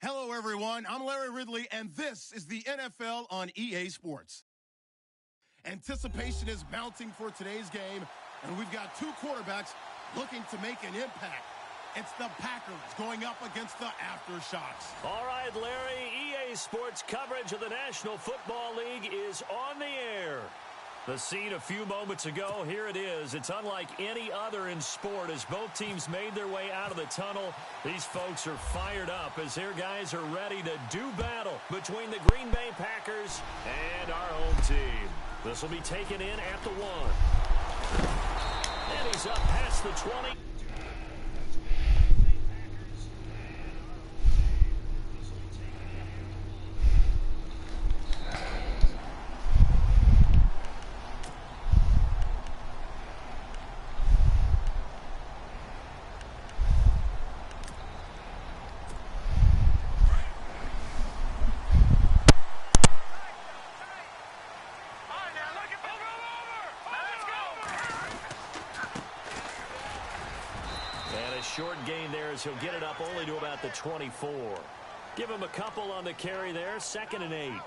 Hello, everyone. I'm Larry Ridley, and this is the NFL on EA Sports. Anticipation is mounting for today's game, and we've got two quarterbacks looking to make an impact. It's the Packers going up against the Aftershocks. All right, Larry, EA Sports coverage of the National Football League is on the air. The scene a few moments ago, here it is. It's unlike any other in sport as both teams made their way out of the tunnel. These folks are fired up as their guys are ready to do battle between the Green Bay Packers and our home team. This will be taken in at the 1. And he's up past the 20. Short gain there as he'll get it up only to about the 24. Give him a couple on the carry there, 2nd and 8. Well,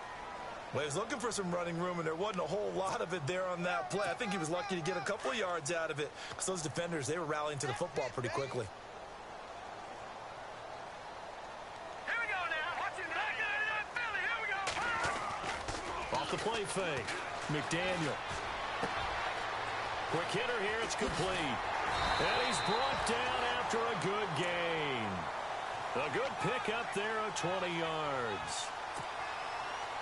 he was looking for some running room, and there wasn't a whole lot of it there on that play. I think he was lucky to get a couple of yards out of it because those defenders, they were rallying to the football pretty quickly. Here we go now. Watch it back in Philly. Here we go. Off the play fake. McDaniel. Quick hitter here. It's complete. And he's brought down after a good gain. A good pickup there of 20 yards.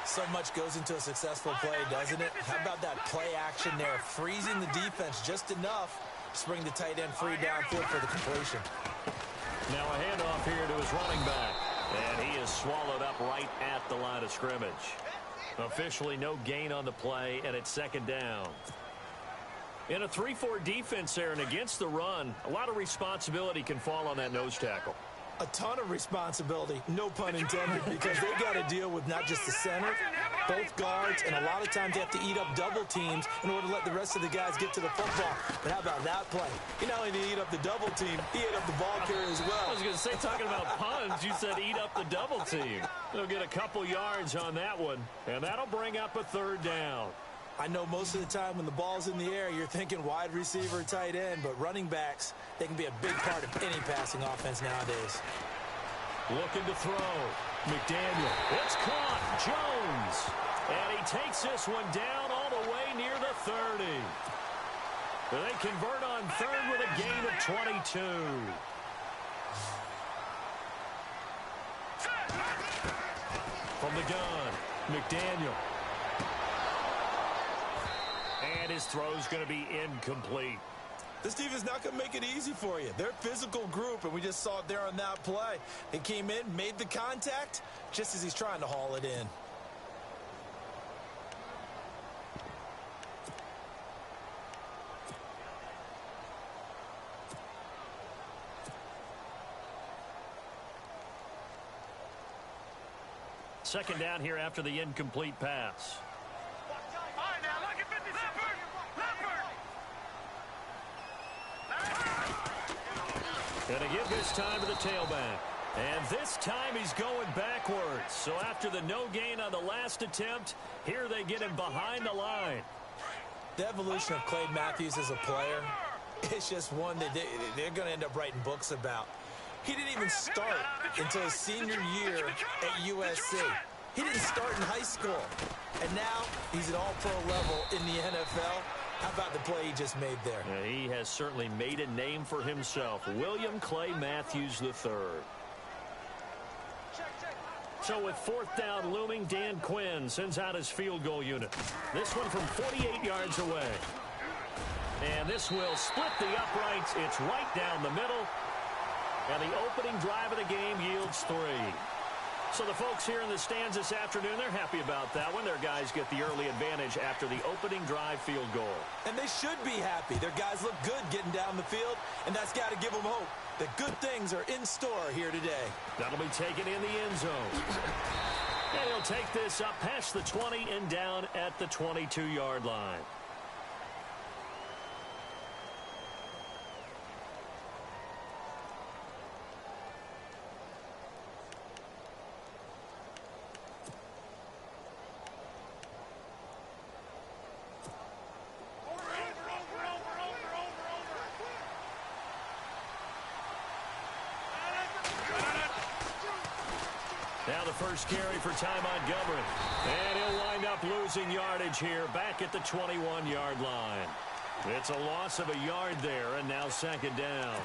So much goes into a successful play, doesn't it? How about that play action there? Freezing the defense just enough to bring the tight end free downfield for the completion. Now a handoff here to his running back. And he is swallowed up right at the line of scrimmage. Officially no gain on the play, and it's 2nd down. In a 3-4 defense there and against the run, a lot of responsibility can fall on that nose tackle. A ton of responsibility, no pun intended, because they got to deal with not just the center, both guards, and a lot of times they have to eat up double teams in order to let the rest of the guys get to the football. But how about that play? He not only did he eat up the double team, he ate up the ball carrier as well. I was going to say, talking about puns, you said eat up the double team. They'll get a couple yards on that one, and that'll bring up a 3rd down. I know most of the time when the ball's in the air, you're thinking wide receiver, tight end, but running backs, they can be a big part of any passing offense nowadays. Looking to throw. McDaniel. It's caught. Jones. And he takes this one down all the way near the 30. They convert on 3rd with a gain of 22. From the gun, McDaniel. And his throw's going to be incomplete. This team is not going to make it easy for you. They're a physical group, and we just saw it there on that play. They came in, made the contact, just as he's trying to haul it in. Second down here after the incomplete pass. Going to give this time to the tailback. And this time he's going backwards. So after the no gain on the last attempt, here they get him behind the line. The evolution of Clay Matthews as a player, it's just one that they're going to end up writing books about. He didn't even start until his senior year at USC. He didn't start in high school. And now he's at all-pro level in the NFL. How about the play he just made there? Yeah, he has certainly made a name for himself. William Clay Matthews III. So with 4th down looming, Dan Quinn sends out his field goal unit. This one from 48 yards away. And this will split the uprights. It's right down the middle. And the opening drive of the game yields 3. So the folks here in the stands this afternoon, they're happy about that one. Their guys get the early advantage after the opening drive field goal. And they should be happy. Their guys look good getting down the field, and that's got to give them hope that good things are in store here today. That'll be taken in the end zone. And he'll take this up past the 20 and down at the 22-yard line. first carry for Ty Montgomery. And he'll wind up losing yardage here back at the 21-yard line. It's a loss of a yard there, and now second down.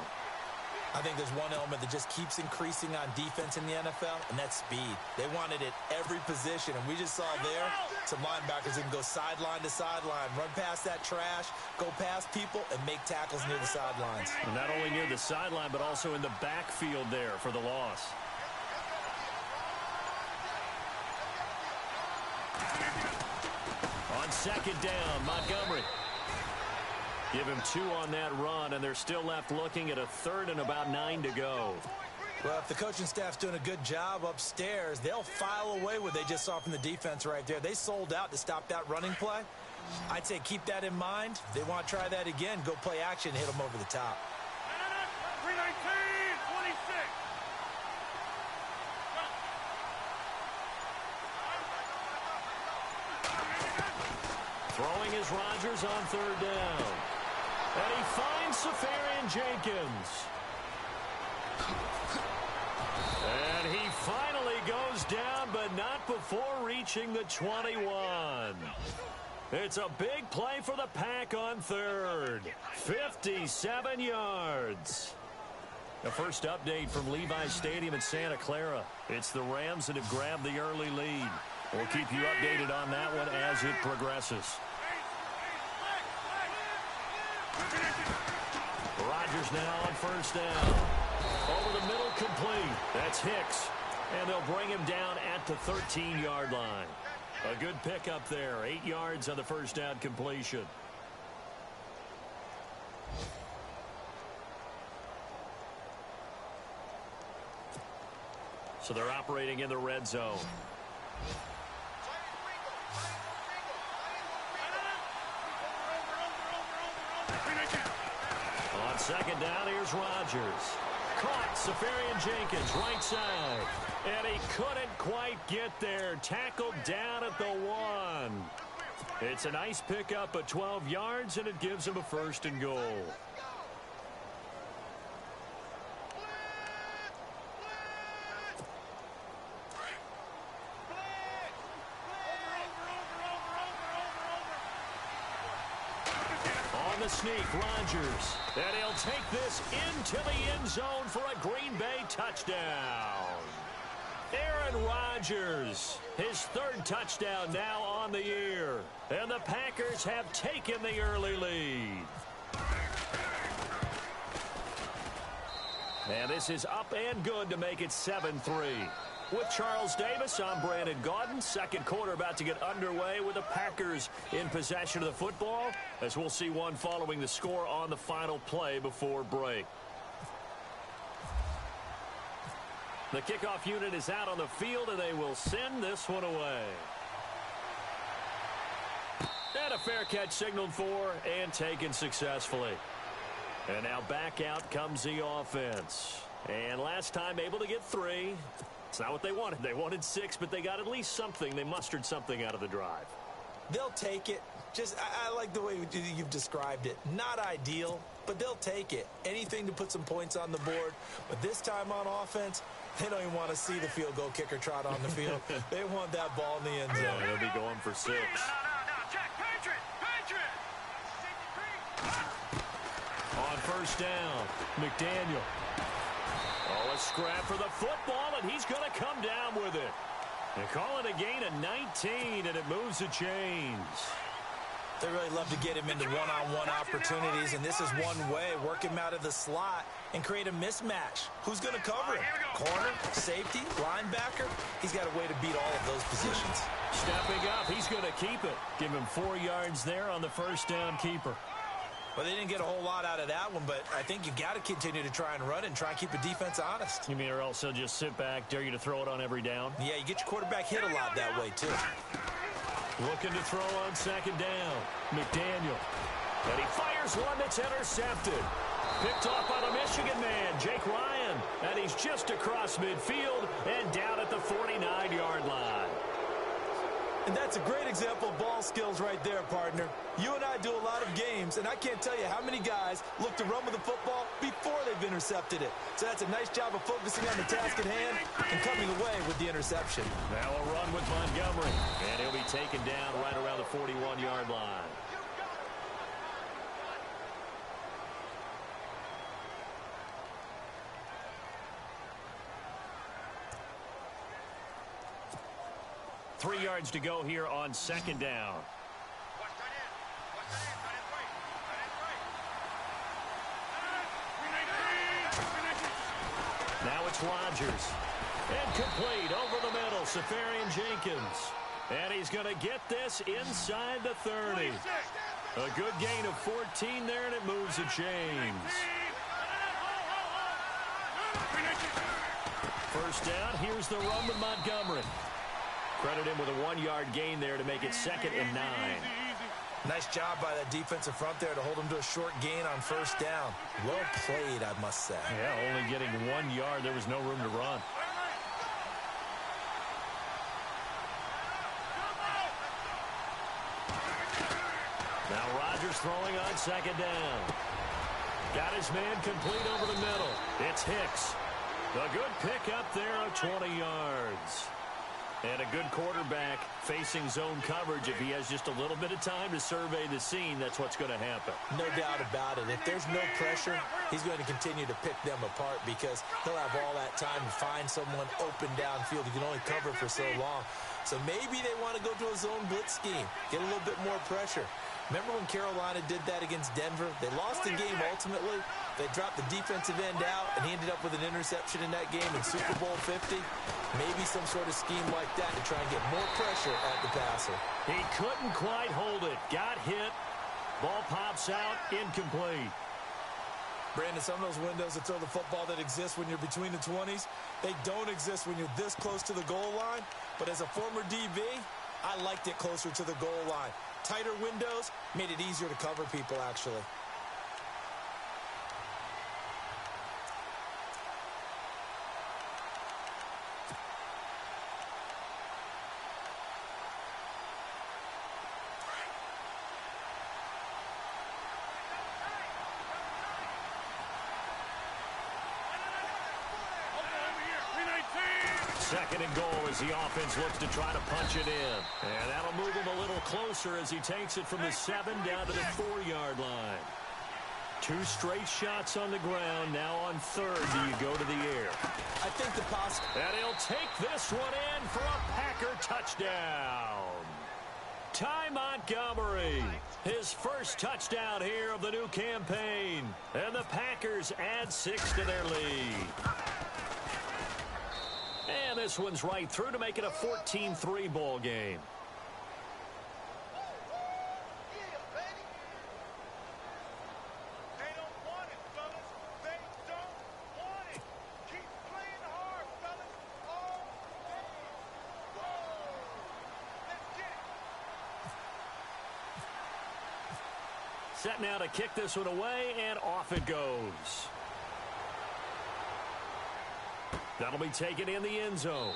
I think there's one element that just keeps increasing on defense in the NFL, and that's speed. They want it at every position, and we just saw there some linebackers that can go sideline to sideline, run past that trash, go past people, and make tackles near the sidelines. And not only near the sideline, but also in the backfield there for the loss. On second down, Montgomery. Give him 2 on that run, and they're still left looking at a third and about 9 to go. Well, if the coaching staff's doing a good job upstairs, they'll file away what they just saw from the defense right there. They sold out to stop that running play. I'd say keep that in mind. If they want to try that again, go play action, hit them over the top. 319, 26. Throwing is Rodgers on third down. And he finds Safarian Jenkins. And he finally goes down, but not before reaching the 21. It's a big play for the Pack on third. 57 yards. The first update from Levi's Stadium in Santa Clara. It's the Rams that have grabbed the early lead. We'll keep you updated on that one as it progresses. Rodgers now on first down. Over the middle, complete. That's Hicks. And they'll bring him down at the 13-yard line. A good pickup there. 8 yards on the first down completion. So they're operating in the red zone. On second down, here's Rodgers. Caught Safarian Jenkins, right side. And he couldn't quite get there. Tackled down at the 1. It's a nice pickup of 12 yards, and it gives him a first and goal. The sneak, Rodgers, and he'll take this into the end zone for a Green Bay touchdown. Aaron Rodgers, his third touchdown now on the year, and the Packers have taken the early lead. And this is up and good to make it 7-3. With Charles Davis, I'm Brandon Gaudin. Second quarter about to get underway with the Packers in possession of the football, as we'll see one following the score on the final play before break. The kickoff unit is out on the field, and they will send this one away. And a fair catch signaled for and taken successfully. And now back out comes the offense. And last time able to get 3. It's not what they wanted. They wanted 6, but they got at least something. They mustered something out of the drive. They'll take it. Just, I like the way you've described it. Not ideal, but they'll take it. Anything to put some points on the board. But this time on offense, they don't even want to see the field goal kicker trot on the field. They want that ball in the end zone. Yeah, they'll be going for 6. No, check, Patriot. On first down, McDaniel. Oh, a scrap for the football, and he's going to come down with it. They call it a gain of 19, and it moves the chains. They really love to get him into one-on-one opportunities, and this is one way, work him out of the slot and create a mismatch. Who's going to cover him? Corner, safety, linebacker? He's got a way to beat all of those positions. Stepping up, he's going to keep it. Give him 4 yards there on the first down keeper. Well, they didn't get a whole lot out of that one, but I think you got to continue to try and run and try and keep the defense honest. You mean or else they'll just sit back, dare you to throw it on every down? Yeah, you get your quarterback hit a lot that way, too. Looking to throw on second down. McDaniel. And he fires one that's intercepted. Picked off by the Michigan man, Jake Ryan. And he's just across midfield and down at the 49-yard line. And that's a great example of ball skills right there, partner. You and I do a lot of games, and I can't tell you how many guys look to run with the football before they've intercepted it. So that's a nice job of focusing on the task at hand and coming away with the interception. Now a run with Montgomery, and he'll be taken down right around the 41-yard line. Three yards to go here on second down. Now it's Rodgers. And complete over the middle, Safarian Jenkins. And he's going to get this inside the 30. A good gain of 14 there, and it moves the chains. First down, here's the run with Montgomery. Credit him with a 1-yard gain there to make it 2nd and 9. Nice job by that defensive front there to hold him to a short gain on first down. Well played, I must say. Yeah, only getting 1 yard. There was no room to run. Now Rodgers throwing on second down. Got his man complete over the middle. It's Hicks. A good pick up there of 20 yards. And a good quarterback facing zone coverage. If he has just a little bit of time to survey the scene, that's what's going to happen. No doubt about it. If there's no pressure, he's going to continue to pick them apart because he'll have all that time to find someone open downfield. He can only cover for so long. So maybe they want to go to a zone blitz scheme, get a little bit more pressure. Remember when Carolina did that against Denver? They lost the game ultimately. They dropped the defensive end out, and he ended up with an interception in that game in Super Bowl 50. Maybe some sort of scheme like that to try and get more pressure at the passer. He couldn't quite hold it. Got hit. Ball pops out. Incomplete. Brandon, some of those windows that throw the football that exist when you're between the 20s, they don't exist when you're this close to the goal line. But as a former DB, I liked it closer to the goal line. Tighter windows made it easier to cover people, actually. Second and goal as the offense looks to try to punch it in. And that'll move him a little closer as he takes it from the 7 down to the 4-yard line. 2 straight shots on the ground. Now on third, do you go to the air? I think the pass. And he'll take this one in for a Packer touchdown. Ty Montgomery, his first touchdown here of the new campaign. And the Packers add 6 to their lead. And this one's right through to make it a 14-3 ball game. They don't want it, fellas. They don't want it. Keep playing hard, fellas. All day. Whoa. Let's get it. Set now to kick this one away, and off it goes. That'll be taken in the end zone.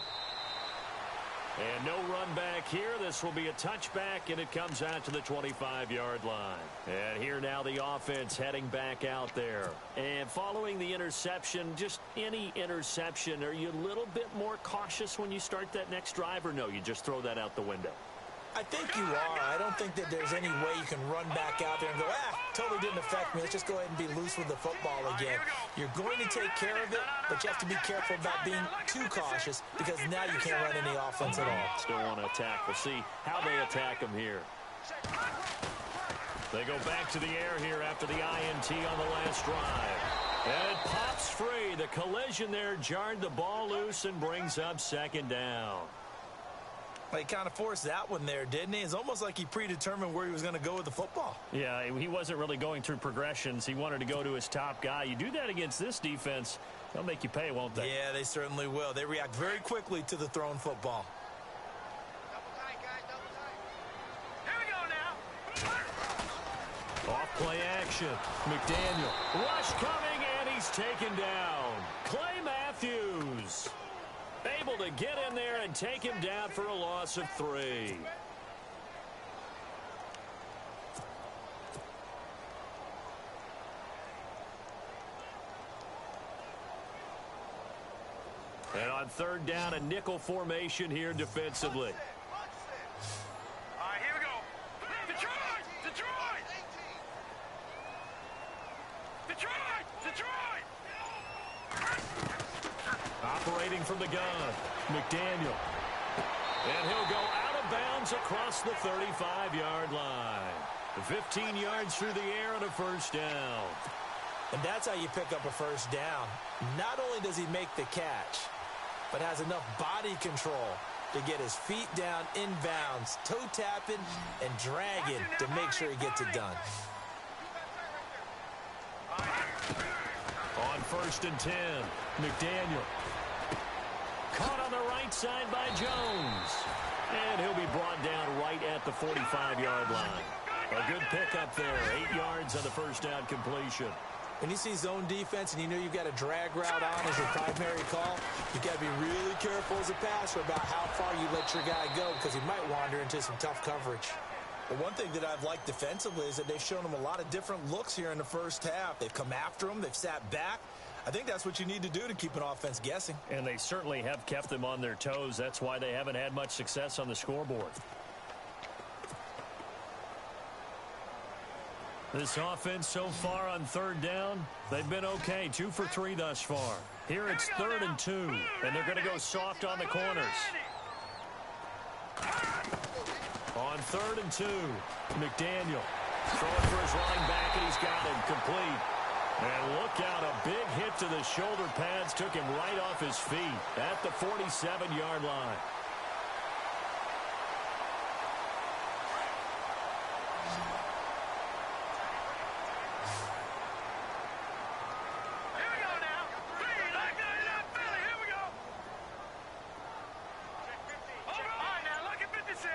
And no run back here. This will be a touchback, and it comes out to the 25-yard line. And here now the offense heading back out there. And following the interception, just any interception, are you a little bit more cautious when you start that next drive, or no, you just throw that out the window? I think you are. I don't think that there's any way you can run back out there and go, totally didn't affect me. Let's just go ahead and be loose with the football again. You're going to take care of it, but you have to be careful about being too cautious because now you can't run any offense at all. Still want to attack. We'll see how they attack them here. They go back to the air here after the INT on the last drive. And it pops free. The collision there jarred the ball loose and brings up second down. Well, he kind of forced that one there, didn't he? It's almost like he predetermined where he was going to go with the football. Yeah, he wasn't really going through progressions. He wanted to go to his top guy. You do that against this defense, they'll make you pay, won't they? Yeah, they certainly will. They react very quickly to the thrown football. Double tight, guys. Double tight. Here we go now. Off play action. McDaniel. Rush coming, and he's taken down. Clay Matthews able to get in there and take him down for a loss of 3. On third down, a nickel formation here defensively. All right, here we go. Detroit! Detroit! Detroit! Detroit! Operating from the gun, McDaniel. And he'll go out of bounds across the 35-yard line. 15 yards through the air and a first down. And that's how you pick up a first down. Not only does he make the catch, but has enough body control to get his feet down inbounds, toe tapping and dragging to make sure he gets it done. On first and 10, McDaniel. Caught on the right side by Jones. And he'll be brought down right at the 45-yard line. A good pickup there, 8 yards on the first down completion. When you see zone defense and you know you've got a drag route on as your primary call, you've got to be really careful as a passer about how far you let your guy go because he might wander into some tough coverage. Well, one thing that I've liked defensively is that they've shown him a lot of different looks here in the first half. They've come after him. They've sat back. I think that's what you need to do to keep an offense guessing. And they certainly have kept them on their toes. That's why they haven't had much success on the scoreboard. This offense so far on third down, they've been okay. 2 for 3 thus far. Here it's 3rd and 2, and they're going to go soft on the corners. On 3rd and 2, McDaniel throwing for his running back, and he's got him complete. And look out, a big hit to the shoulder pads took him right off his feet at the 47-yard line. Here we go now. Here we go. All right, now look at 56.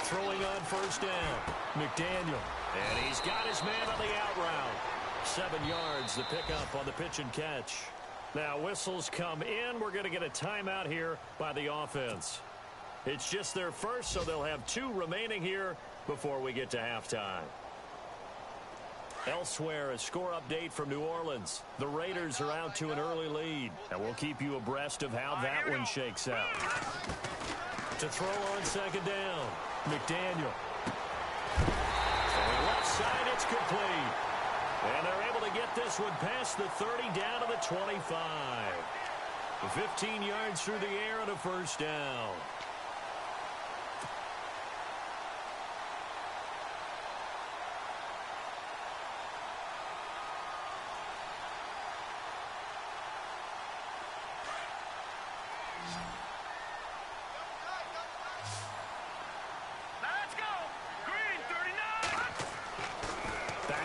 Throwing on first down, McDaniel. And he's got his man on the out route. 7 yards, the pickup on the pitch and catch. Now whistles come in. We're going to get a timeout here by the offense. It's just their first, so they'll have 2 remaining here before we get to halftime. Elsewhere, a score update from New Orleans. The Raiders are out to an early lead, and we'll keep you abreast of how that one shakes out. To throw on second down, McDaniel. Left side, it's complete. And they're able to get this one past the 30 down to the 25. 15 yards through the air and a first down.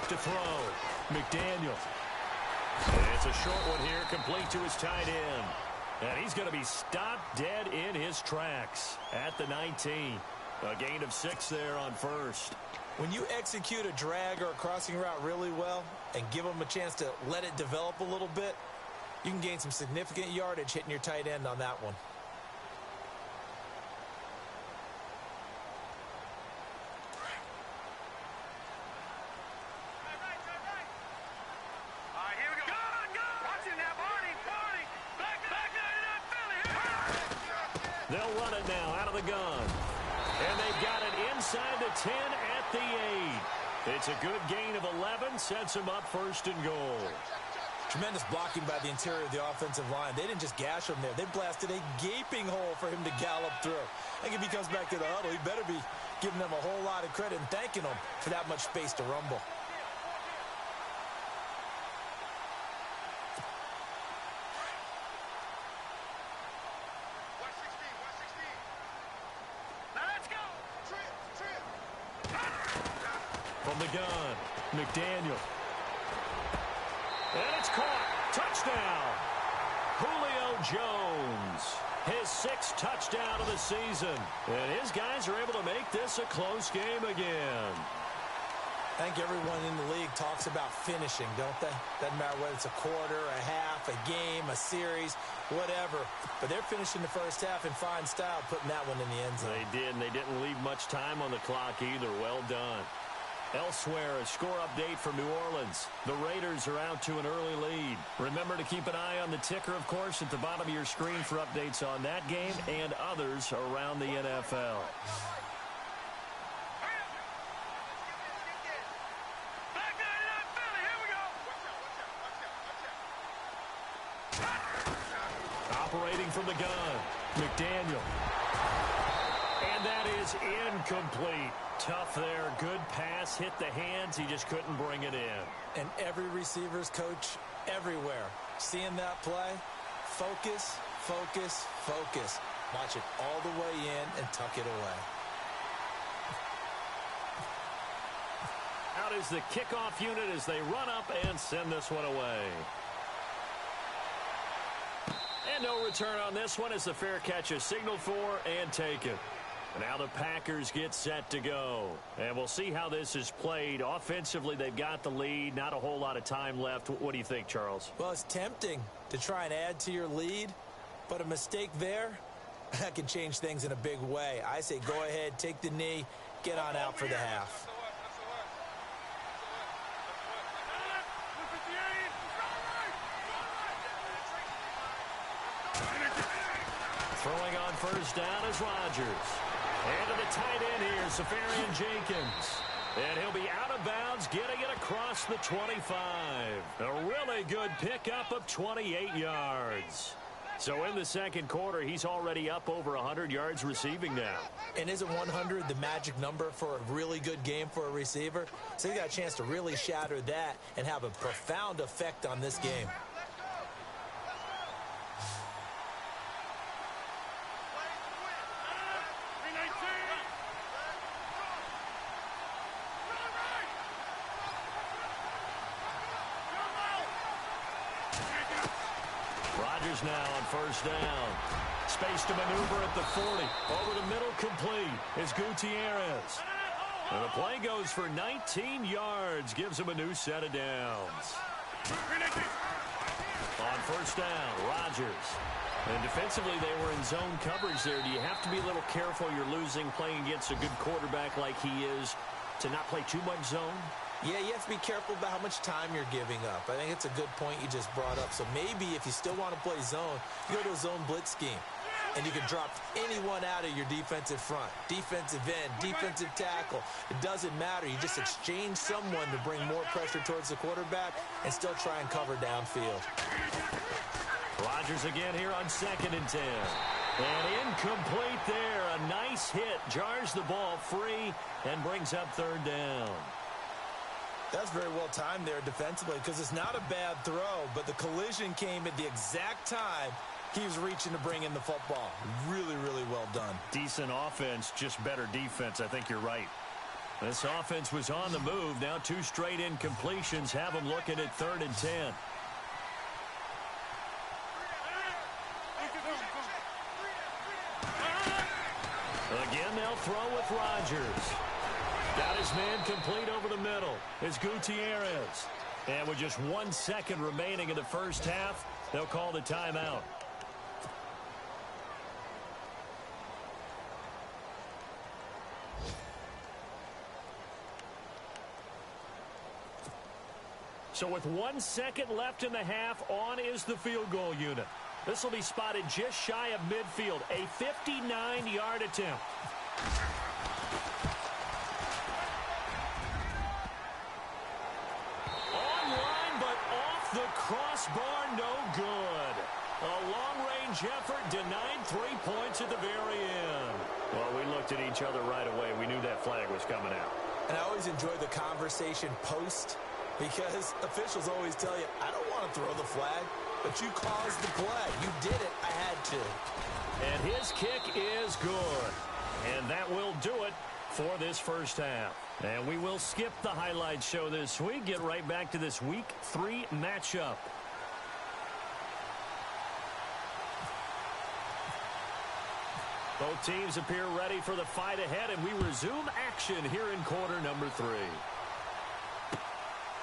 To throw, McDaniel. And it's a short one here, complete to his tight end. And he's going to be stopped dead in his tracks at the 19. A gain of 6 there on first. When you execute a drag or a crossing route really well and give them a chance to let it develop a little bit, you can gain some significant yardage hitting your tight end on that one. They'll run it now out of the gun. And they've got it inside the 10 at the 8. It's a good gain of 11, sets them up 1st and goal. Tremendous blocking by the interior of the offensive line. They didn't just gash him there. They blasted a gaping hole for him to gallop through. I think if he comes back to the huddle, he better be giving them a whole lot of credit and thanking them for that much space to rumble. From the gun, McDaniel. And it's caught. Touchdown. Julio Jones. His 6th touchdown of the season. And his guys are able to make this a close game again. I think everyone in the league talks about finishing, don't they? Doesn't matter whether it's a quarter, a half, a game, a series, whatever. But they're finishing the first half in fine style, putting that one in the end zone. They did, and they didn't leave much time on the clock either. Well done. Elsewhere, a score update from New Orleans. The Raiders are out to an early lead. Remember to keep an eye on the ticker, of course, at the bottom of your screen for updates on that game and others around the NFL. Operating from the gun, McDaniel. And that is incomplete. Tough there. Good pass. Hit the hands. He just couldn't bring it in. And every receiver's coach everywhere. Seeing that play, focus, focus, focus. Watch it all the way in and tuck it away. Out is the kickoff unit as they run up and send this one away. And no return on this one as the fair catch is signaled for and taken. Now the Packers get set to go. And we'll see how this is played. Offensively, they've got the lead. Not a whole lot of time left. What do you think, Charles? Well, it's tempting to try and add to your lead, but a mistake there, that can change things in a big way. I say go ahead, take the knee, get on out for the half. Throwing on first down is Rodgers. And to the tight end here, Safarian Jenkins. And he'll be out of bounds, getting it across the 25. A really good pickup of 28 yards. So in the second quarter, he's already up over 100 yards receiving now. And isn't 100 the magic number for a really good game for a receiver? So he got a chance to really shatter that and have a profound effect on this game. Now on first down. Space to maneuver at the 40. Over the middle, complete is Gutierrez. And the play goes for 19 yards. Gives him a new set of downs. On first down, Rodgers. And defensively, they were in zone coverage there. Do you have to be a little careful? You're losing playing against a good quarterback like he is to not play too much zone? Yeah, you have to be careful about how much time you're giving up. I think it's a good point you just brought up. So maybe if you still want to play zone, you go to a zone blitz scheme. And you can drop anyone out of your defensive front. Defensive end, defensive tackle. It doesn't matter. You just exchange someone to bring more pressure towards the quarterback and still try and cover downfield. Rodgers again here on 2nd and 10. And incomplete there. A nice hit. Jars the ball free and brings up 3rd down. That's very well timed there defensively because it's not a bad throw, but the collision came at the exact time he was reaching to bring in the football. Really, really well done. Decent offense, just better defense. I think you're right. This offense was on the move. Now 2 straight incompletions have them looking at 3rd and 10. Again, they'll throw with Rodgers. Got his man complete over the middle. It's Gutierrez. And with just 1 second remaining in the first half, they'll call the timeout. So with 1 second left in the half, on is the field goal unit. This will be spotted just shy of midfield. A 59-yard attempt. The crossbar, no good. A long-range effort denied 3 points at the very end. Well, we looked at each other right away. We knew that flag was coming out. And I always enjoy the conversation post because officials always tell you, I don't want to throw the flag, but you caused the play. You did it. I had to. And his kick is good. And that will do it for this first half. And we will skip the highlight show this week. Get right back to this Week 3 matchup. Both teams appear ready for the fight ahead, and we resume action here in quarter number 3.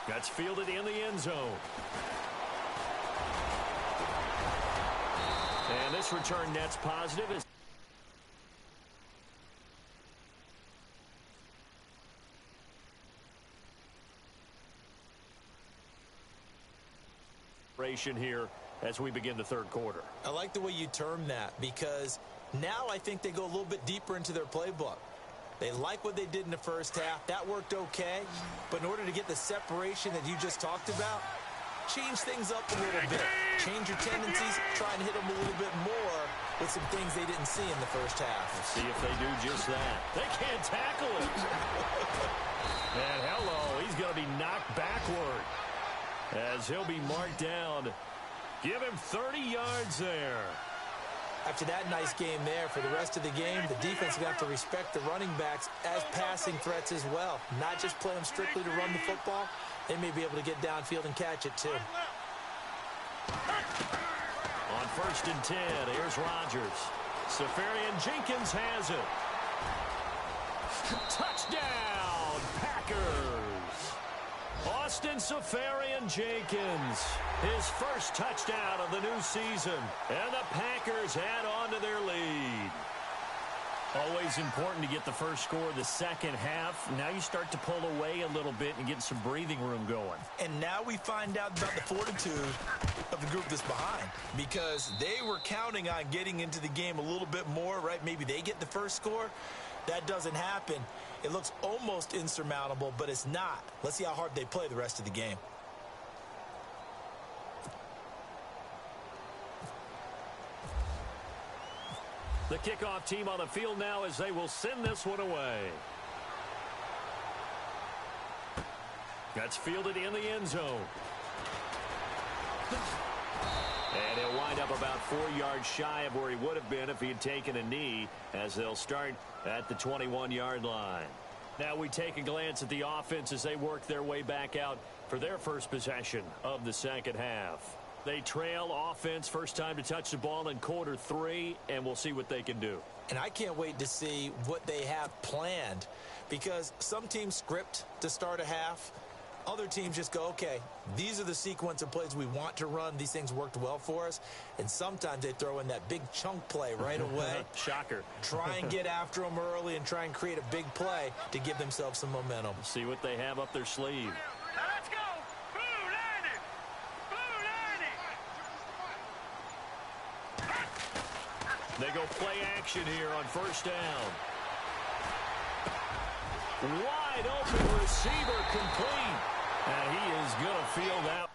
That's fielded in the end zone. And this return net's positive as here as we begin the third quarter. I like the way you term that, because now I think they go a little bit deeper into their playbook. They like what they did in the first half. That worked okay. But in order to get the separation that you just talked about, change things up a little bit. Change your tendencies. Try and hit them a little bit more with some things they didn't see in the first half. Let's see if they do just that. They can't tackle him. And hello, he's going to be knocked backward as he'll be marked down. Give him 30 yards there. After that nice game there, for the rest of the game, the defense is going to have to respect the running backs as passing threats as well. Not just play them strictly to run the football. They may be able to get downfield and catch it too. On 1st and 10, here's Rodgers. Safarian Jenkins has it. Touchdown, Packers. Austin Safarian Jenkins, his first touchdown of the new season. And the Packers add on to their lead. Always important to get the first score of the second half. Now you start to pull away a little bit and get some breathing room going. And now we find out about the fortitude of the group that's behind, because they were counting on getting into the game a little bit more, right? Maybe they get the first score. That doesn't happen. It looks almost insurmountable, but it's not. Let's see how hard they play the rest of the game. The kickoff team on the field now as they will send this one away. That's fielded in the end zone. And he'll wind up about 4 yards shy of where he would have been if he had taken a knee, as they'll start at the 21-yard line. Now we take a glance at the offense as they work their way back out for their first possession of the second half. They trail offense, first time to touch the ball in quarter 3, and we'll see what they can do. And I can't wait to see what they have planned, because some teams script to start a half. Other teams just go, okay, these are the sequence of plays we want to run. These things worked well for us. And sometimes they throw in that big chunk play right away. Shocker. Try and get after them early and try and create a big play to give themselves some momentum. See what they have up their sleeve. Now let's go. Blue 90. Blue 90. They go play action here on first down. Wide open receiver complete. And he is going to feel that.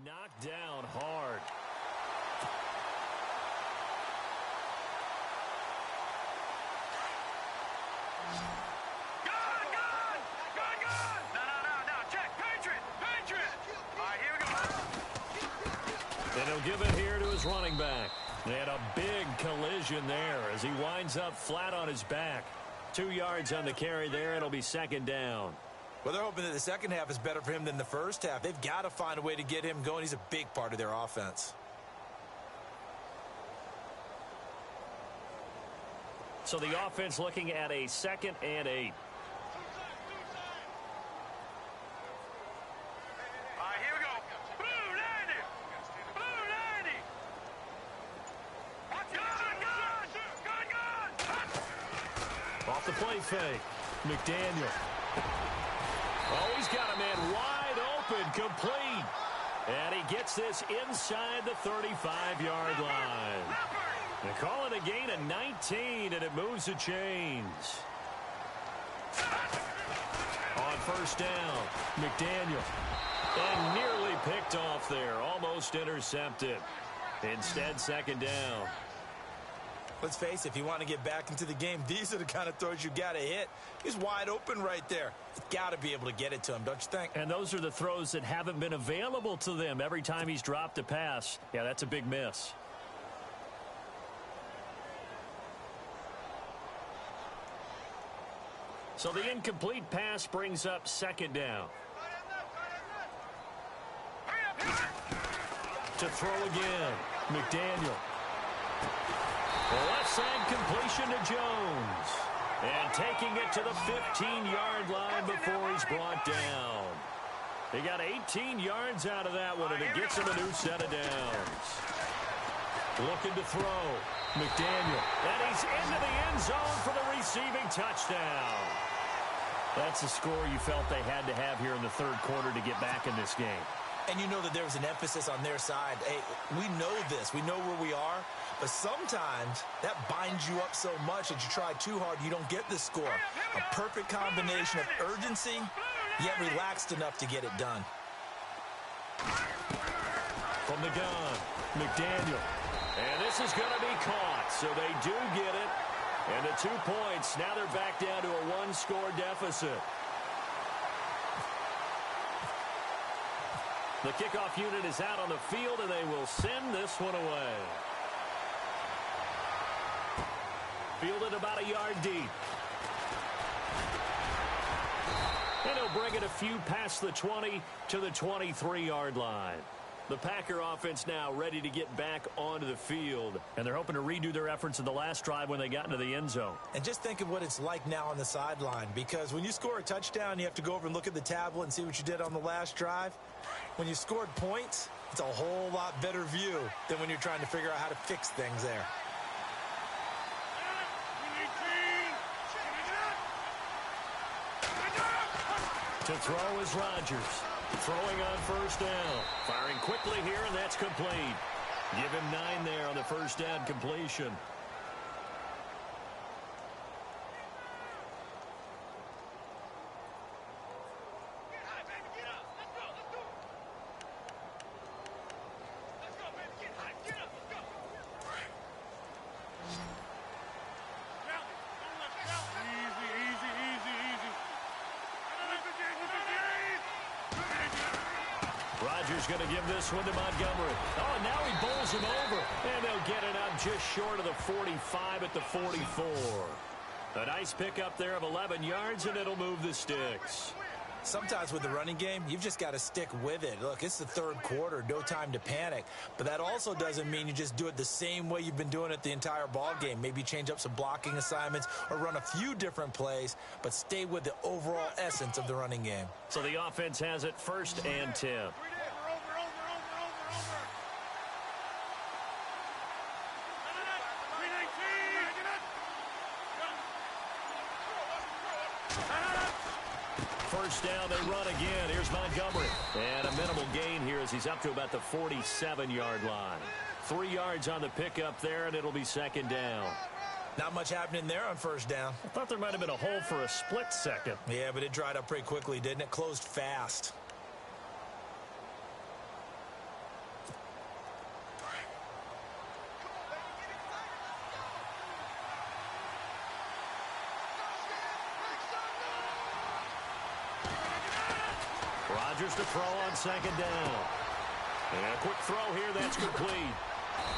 Knocked down hard. No. Check. Patriot. All right, here we go. And he'll give it here to his running back. And a big collision there as he winds up flat on his back. 2 yards on the carry there. It'll be second down. Well, they're hoping that the second half is better for him than the first half. They've got to find a way to get him going. He's a big part of their offense. So the offense looking at a 2nd and 8. All right, here we go. Blue 90. Good. Off the play fake. McDaniel. Oh, he's got a man wide open, complete. And he gets this inside the 35-yard line. They call it a gain of 19, and it moves the chains. On first down, McDaniel. And nearly picked off there, almost intercepted. Instead, second down. Let's face it, if you want to get back into the game, these are the kind of throws you got to hit. He's wide open right there. You've got to be able to get it to him, don't you think? And those are the throws that haven't been available to them every time he's dropped a pass. Yeah, that's a big miss. So the incomplete pass brings up second down. To throw again, McDaniel. Left side completion to Jones. And taking it to the 15-yard line before he's brought down. He got 18 yards out of that one, and it gets him a new set of downs. Looking to throw, McDaniel. And he's into the end zone for the receiving touchdown. That's the score you felt they had to have here in the third quarter to get back in this game. And you know that there was an emphasis on their side. Hey, we know this. We know where we are. But sometimes that binds you up so much that you try too hard, you don't get the score. A perfect combination of urgency, yet relaxed enough to get it done. From the gun, McDaniel. And this is going to be caught, so they do get it. And the 2 points, now they're back down to a one-score deficit. The kickoff unit is out on the field, and they will send this one away. Fielded about a yard deep. And he'll bring it a few past the 20 to the 23-yard line. The Packer offense now ready to get back onto the field. And they're hoping to redo their efforts in the last drive when they got into the end zone. And just think of what it's like now on the sideline. Because when you score a touchdown, you have to go over and look at the tablet and see what you did on the last drive. When you scored points, it's a whole lot better view than when you're trying to figure out how to fix things there. To throw is Rodgers. Throwing on first down. Firing quickly here, and that's complete. Give him 9 there on the first down completion. Rodgers going to give this one to Montgomery. Oh, and now he bowls him over. And they'll get it up just short of the 45 at the 44. A nice pickup there of 11 yards, and it'll move the sticks. Sometimes with the running game, you've just got to stick with it. Look, it's the third quarter, no time to panic. But that also doesn't mean you just do it the same way you've been doing it the entire ball game. Maybe change up some blocking assignments or run a few different plays, but stay with the overall essence of the running game. So the offense has it 1st and 10. First down, they run again. Here's Montgomery. And a minimal gain here as he's up to about the 47-yard line. 3 yards on the pickup there, and it'll be second down. Not much happening there on first down. I thought there might have been a hole for a split second. Yeah, but it dried up pretty quickly, didn't it? Closed fast. Rodgers to throw on second down. And a quick throw here, that's complete.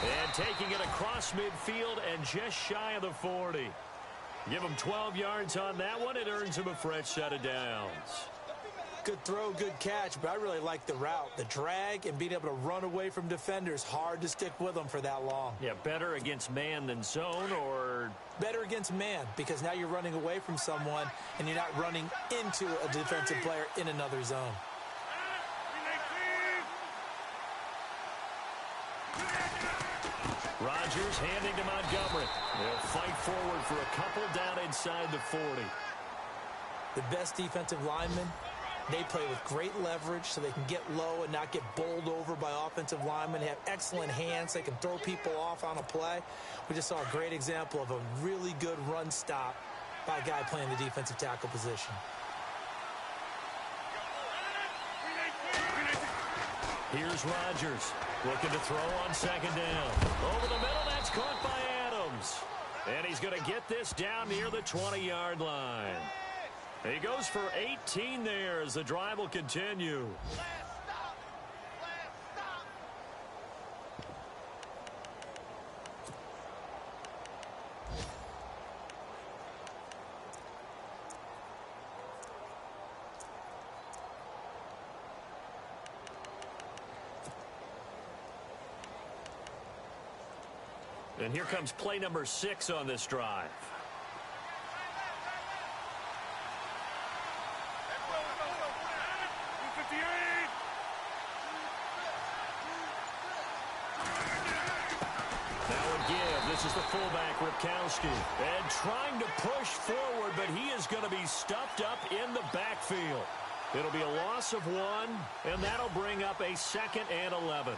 And taking it across midfield and just shy of the 40. Give him 12 yards on that one. It earns him a fresh set of downs. Good throw, good catch, but I really like the route. The drag and being able to run away from defenders. Hard to stick with them for that long. Yeah, better against man than zone, or... Better against man, because now you're running away from someone and you're not running into a defensive player in another zone. Rodgers handing to Montgomery. They'll fight forward for a couple down inside the 40. The best defensive linemen, they play with great leverage so they can get low and not get bowled over by offensive linemen. They have excellent hands. They can throw people off on a play. We just saw a great example of a really good run stop by a guy playing the defensive tackle position. Here's Rodgers looking to throw on second down. Over the middle, that's caught by Adams. And he's going to get this down near the 20-yard line. He goes for 18 there as the drive will continue. And here comes play number 6 on this drive. This is the fullback, Ripkowski. And trying to push forward, but he is going to be stuffed up in the backfield. It'll be a loss of 1, and that'll bring up a 2nd and 11.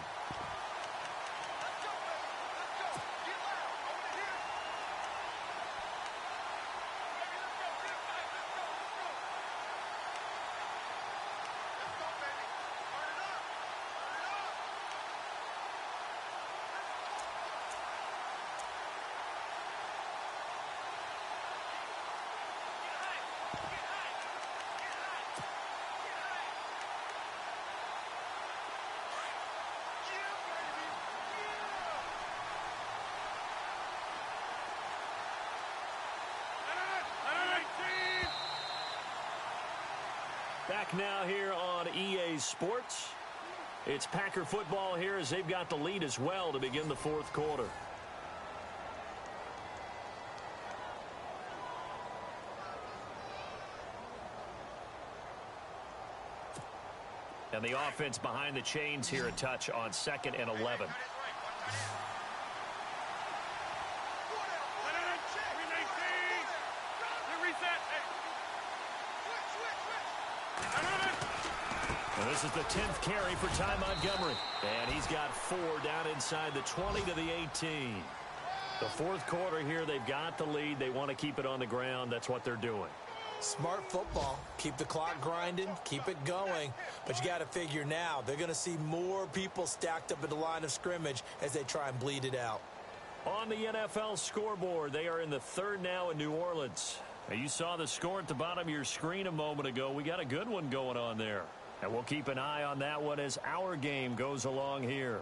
Back now here on EA Sports. It's Packer football here as they've got the lead as well to begin the 4th quarter. And the offense behind the chains here a touch on 2nd and 11. And this is the 10th carry for Ty Montgomery. And he's got 4 down inside the 20 to the 18. The 4th quarter here, they've got the lead. They want to keep it on the ground. That's what they're doing. Smart football. Keep the clock grinding. Keep it going. But you got to figure now, they're going to see more people stacked up at the line of scrimmage as they try and bleed it out. On the NFL scoreboard, they are in the 3rd now in New Orleans. Now, you saw the score at the bottom of your screen a moment ago. We got a good one going on there. And we'll keep an eye on that one as our game goes along here.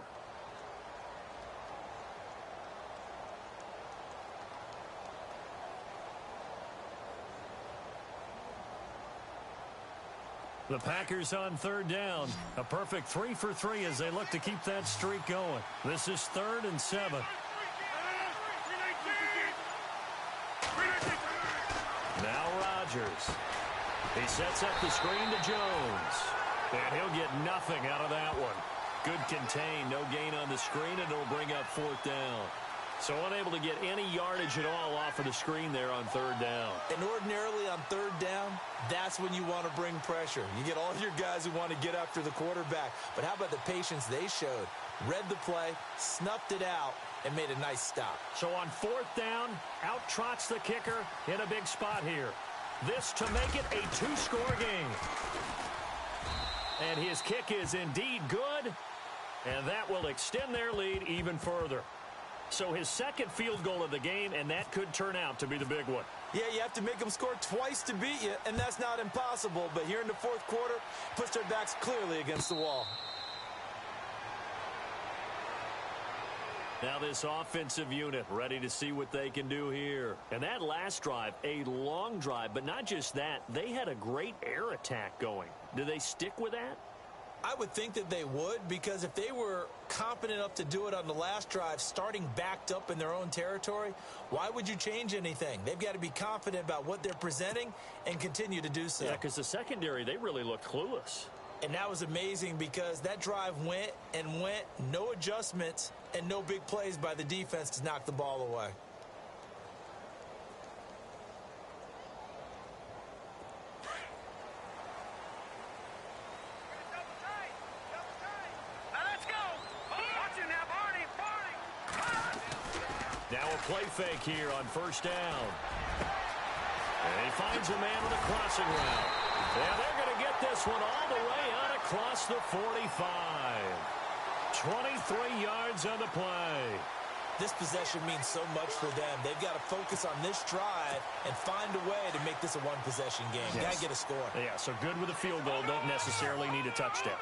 The Packers on 3rd down. A perfect 3 for 3 as they look to keep that streak going. This is 3rd and 7. Now Rodgers. He sets up the screen to Jones. And he'll get nothing out of that one. Good contain, no gain on the screen, and it'll bring up 4th down. So unable to get any yardage at all off of the screen there on 3rd down. And ordinarily on 3rd down, that's when you want to bring pressure. You get all your guys who want to get after the quarterback. But how about the patience they showed? Read the play, snuffed it out, and made a nice stop. So on 4th down, out trots the kicker in a big spot here. This to make it a 2-score game. And his kick is indeed good, and that will extend their lead even further. So his 2nd field goal of the game, and that could turn out to be the big one. Yeah, you have to make them score twice to beat you, and that's not impossible. But here in the 4th quarter, puts their backs clearly against the wall. Now this offensive unit ready to see what they can do here. And that last drive, a long drive, but not just that. They had a great air attack going. Do they stick with that? I would think that they would, because if they were confident enough to do it on the last drive, starting backed up in their own territory, why would you change anything? They've got to be confident about what they're presenting and continue to do so. Yeah, because the secondary, they really look clueless. And that was amazing because that drive went and went, no adjustments and no big plays by the defense to knock the ball away. Now a play fake here on first down. And he finds a man with a crossing route. And they're going to get this one all the way out across the 45. 23 yards on the play. This possession means so much for them. They've got to focus on this drive and find a way to make this a one-possession game. Yes. Got to get a score. Yeah, so good with a field goal. Don't necessarily need a touchdown.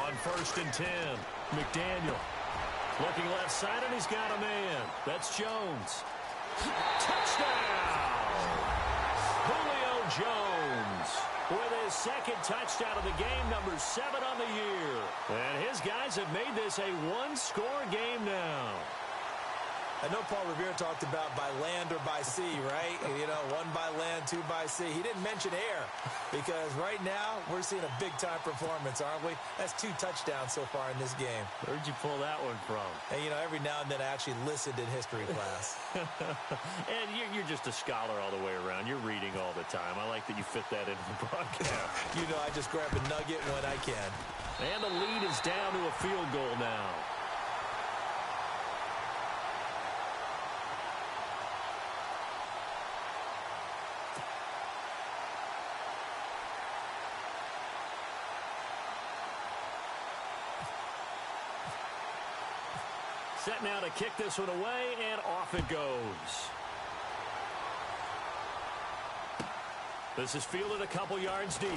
On first and 10, McDaniel. Looking left side, and he's got a man. That's Jones. Touchdown! Julio Jones with his second touchdown of the game, number 7 on the year. And his guys have made this a one-score game now. I know Paul Revere talked about by land or by sea, right? You know, 1 by land, 2 by sea. He didn't mention air because right now we're seeing a big-time performance, aren't we? That's 2 touchdowns so far in this game. Where'd you pull that one from? And, you know, every now and then I actually listened in history class. And you're just a scholar all the way around. You're reading all the time. I like that you fit that into the broadcast. You know, I just grab a nugget when I can. And the lead is down to a field goal now. Set now to kick this one away, and off it goes. This is fielded a couple yards deep.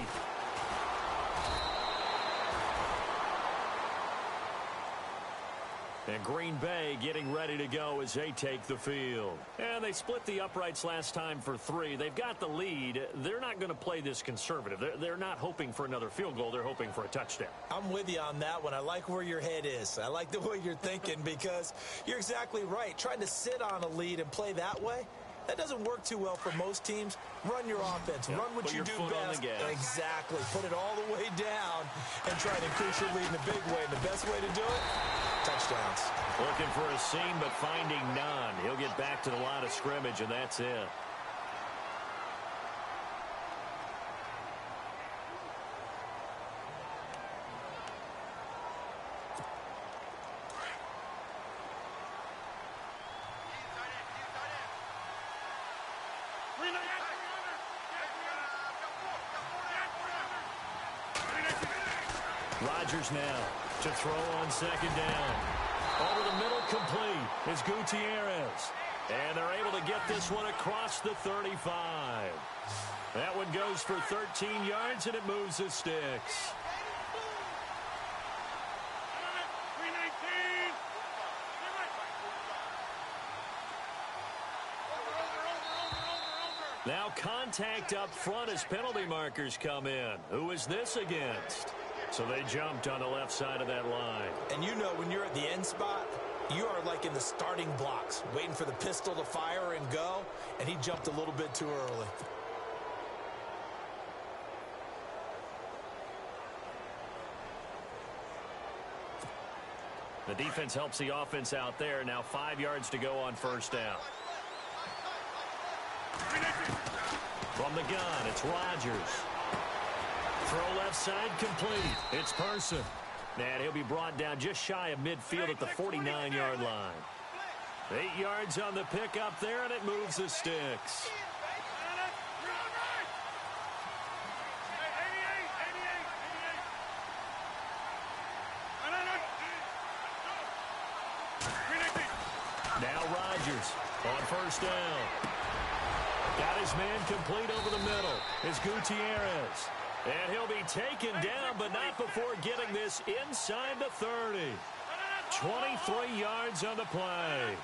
And Green Bay getting ready to go as they take the field. And they split the uprights last time for 3. They've got the lead. They're not going to play this conservative. They're not hoping for another field goal. They're hoping for a touchdown. I'm with you on that one. I like where your head is. I like the way you're thinking because you're exactly right. Trying to sit on a lead and play that way, that doesn't work too well for most teams. Run your offense. Yep. Run what Put you your do foot on best. the gas. Exactly. Put it all the way down and try to increase your lead in a big way. And the best way to do it, touchdowns. Looking for a seam, but finding none. He'll get back to the line of scrimmage, and that's it. Rodgers now to throw on second down. Over the middle, complete is Gutierrez. And they're able to get this one across the 35. That one goes for 13 yards, and it moves the sticks. Now contact up front as penalty markers come in. Who is this against? So they jumped on the left side of that line. And you know when you're at the end spot, you are like in the starting blocks, waiting for the pistol to fire and go, and he jumped a little bit too early. The defense helps the offense out there. Now 5 yards to go on first down. From the gun, it's Rodgers. Throw left side, complete. It's Person. And he'll be brought down just shy of midfield at the 49-yard line. 8 yards on the pickup there, and it moves the sticks. Now Rodgers on first down. Got his man complete over the middle. It's Gutierrez. And he'll be taken down, but not before getting this inside the 30. 23 yards on the play.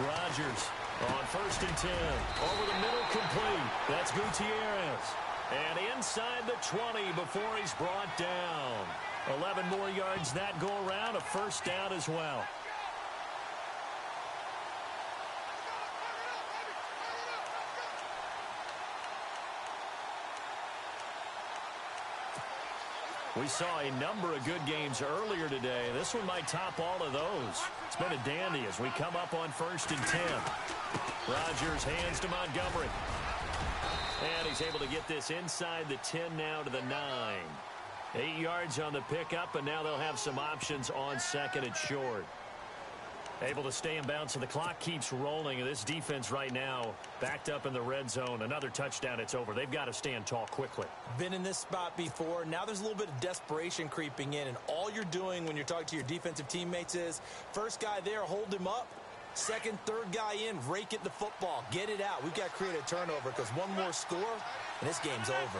Rodgers on 1st and 10. Over the middle, complete. That's Gutierrez. And inside the 20 before he's brought down. 11 more yards that go around, a first down as well. We saw a number of good games earlier today. This one might top all of those. It's been a dandy as we come up on 1st and 10. Rodgers hands to Montgomery. And he's able to get this inside the 10 now to the 9. 8 yards on the pickup, and now they'll have some options on 2nd and short. Able to stay in bounds, so the clock keeps rolling. And this defense right now backed up in the red zone. Another touchdown, it's over. They've got to stand tall quickly. Been in this spot before. Now there's a little bit of desperation creeping in, and all you're doing when you're talking to your defensive teammates is first guy there, hold him up. Second, third guy in, rake it the football. Get it out. We've got to create a turnover because one more score, and this game's over.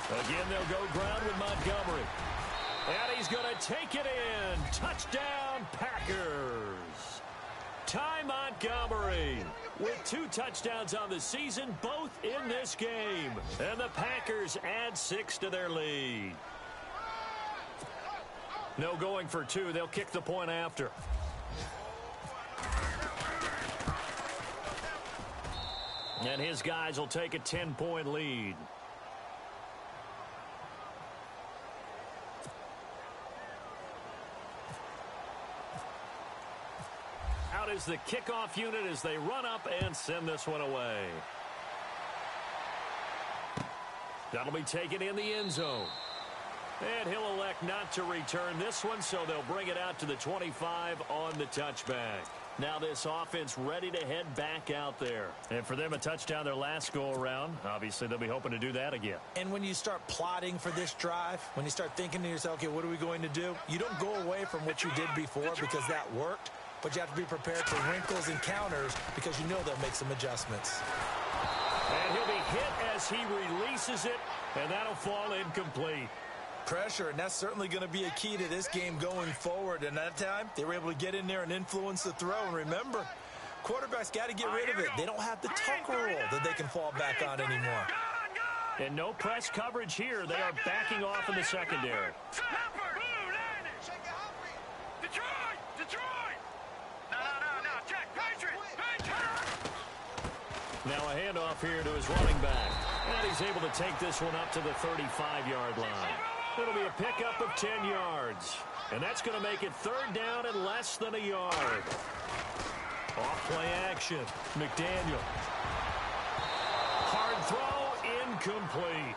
Again, they'll go ground with Montgomery. And he's going to take it in. Touchdown, Packers. Ty Montgomery with 2 touchdowns on the season, both in this game. And the Packers add 6 to their lead. No going for 2. They'll kick the point after. And his guys will take a 10-point lead. Out is the kickoff unit as they run up and send this one away. That'll be taken in the end zone. And he'll elect not to return this one, so they'll bring it out to the 25 on the touchback. Now this offense ready to head back out there. And for them, a touchdown their last go-around. Obviously, they'll be hoping to do that again. And when you start plotting for this drive, when you start thinking to yourself, okay, what are we going to do? You don't go away from what you did before because that worked, but you have to be prepared for wrinkles and counters because you know they'll make some adjustments. And he'll be hit as he releases it, and that'll fall incomplete. Pressure, and that's certainly going to be a key to this game going forward. And that time, they were able to get in there and influence the throw. And remember, quarterbacks got to get rid of it. They don't have the tuck rule that they can fall back on anymore. And no press coverage here. They are backing off in the secondary. Now a handoff here to his running back. And he's able to take this one up to the 35-yard line. It'll be a pickup of 10 yards. And that's going to make it 3rd down and less than a yard. Off-play action. McDaniel. Hard throw, incomplete.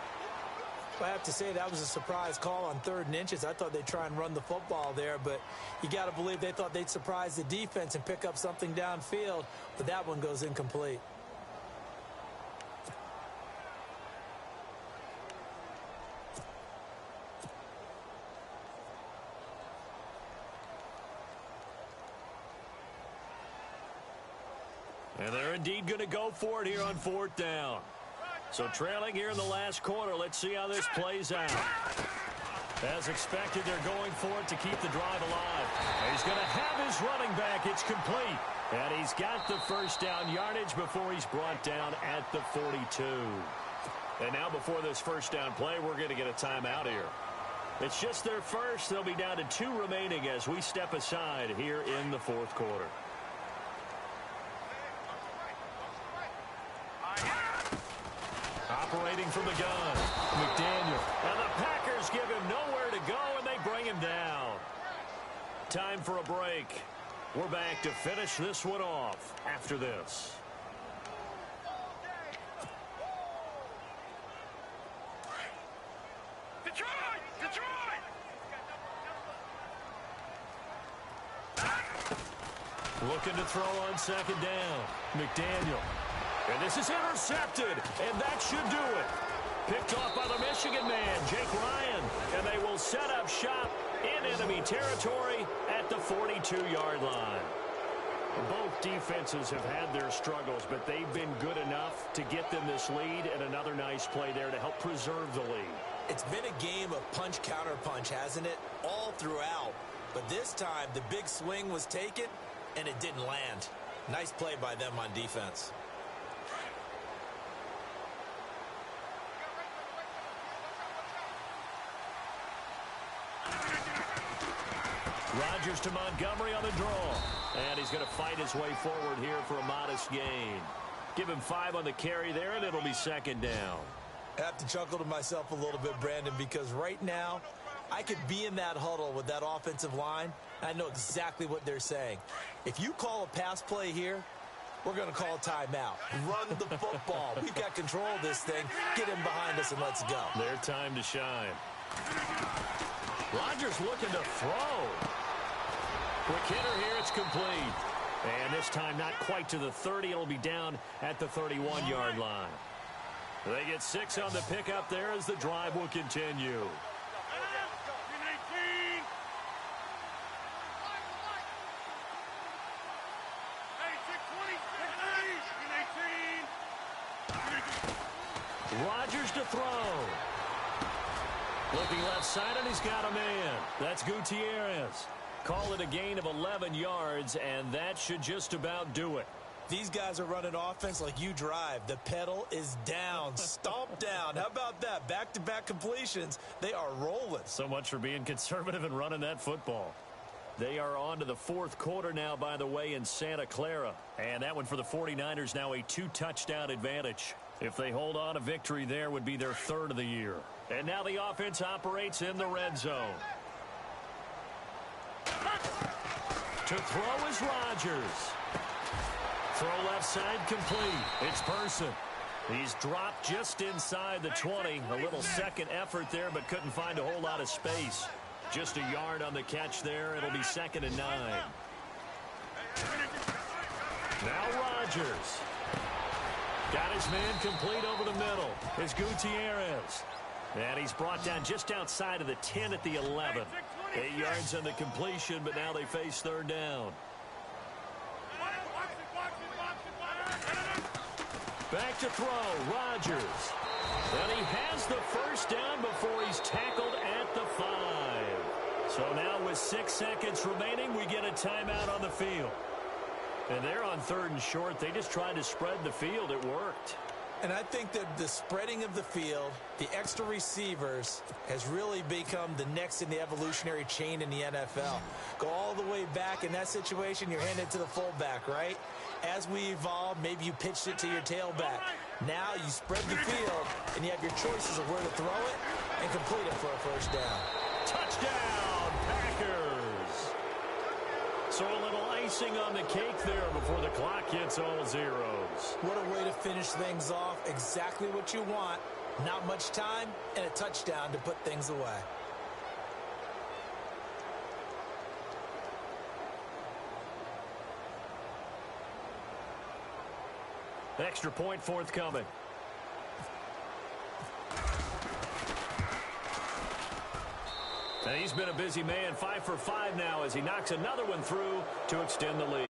I have to say that was a surprise call on 3rd and inches. I thought they'd try and run the football there, but you got to believe they thought they'd surprise the defense and pick up something downfield, but that one goes incomplete. And they're indeed going to go for it here on 4th down. So trailing here in the last quarter. Let's see how this plays out. As expected, they're going for it to keep the drive alive. He's going to have his running back. It's complete. And he's got the first down yardage before he's brought down at the 42. And now before this first down play, we're going to get a timeout here. It's just their first. They'll be down to 2 remaining as we step aside here in the 4th quarter. Operating from the gun, McDaniel. And the Packers give him nowhere to go, and they bring him down. Time for a break. We're back to finish this one off after this. Looking to throw on 2nd down. McDaniel. And this is intercepted, and that should do it. Picked off by the Michigan man, Jake Ryan. And they will set up shop in enemy territory at the 42-yard line. Both defenses have had their struggles, but they've been good enough to get them this lead, and another nice play there to help preserve the lead. It's been a game of punch-counter-punch, hasn't it? All throughout. But this time, the big swing was taken, and it didn't land. Nice play by them on defense. Rodgers to Montgomery on the draw. And he's going to fight his way forward here for a modest gain. Give him 5 on the carry there, and it'll be second down. I have to chuckle to myself a little bit, Brandon, because right now, I could be in that huddle with that offensive line, and I know exactly what they're saying. If you call a pass play here, we're going to call a timeout. Run the football. We've got control of this thing. Get him behind us and let's go. Their time to shine. Rodgers looking to throw. Quick hitter here, it's complete. And this time not quite to the 30. It'll be down at the 31-yard line. They get 6 on the pickup there as the drive will continue. Rodgers to throw. Looking left side, and he's got a man. That's Gutierrez. Call it a gain of 11 yards, and that should just about do it. These guys are running offense like you drive. The pedal is down. Stomp down. How about that? Back-to-back completions. They are rolling. So much for being conservative and running that football. They are on to the 4th quarter now, by the way, in Santa Clara. And that one for the 49ers now a 2-touchdown advantage. If they hold on, a victory there would be their 3rd of the year. And now the offense operates in the red zone. To throw is Rodgers. Throw left side complete. It's Person. He's dropped just inside the 20. A little second effort there, but couldn't find a whole lot of space. Just a yard on the catch there. It'll be 2nd and 9. Now Rodgers. Got his man complete over the middle. It's Gutierrez. And he's brought down just outside of the 10 at the 11. 8 yards on the completion, but now they face 3rd down. Back to throw, Rodgers. And he has the first down before he's tackled at the 5. So now with 6 seconds remaining, we get a timeout on the field. And they're on 3rd and short. They just tried to spread the field. It worked. And I think that the spreading of the field, the extra receivers, has really become the next in the evolutionary chain in the NFL. Go all the way back in that situation, you're handed to the fullback, right? As we evolve, maybe you pitched it to your tailback. Now you spread the field, and you have your choices of where to throw it and complete it for a first down. Touchdown, Packers! So a little icing on the cake there before the clock hits all zeros. What a way to finish things off. Exactly what you want. Not much time and a touchdown to put things away. Extra point forthcoming. And he's been a busy man, 5 for 5 now as he knocks another one through to extend the lead.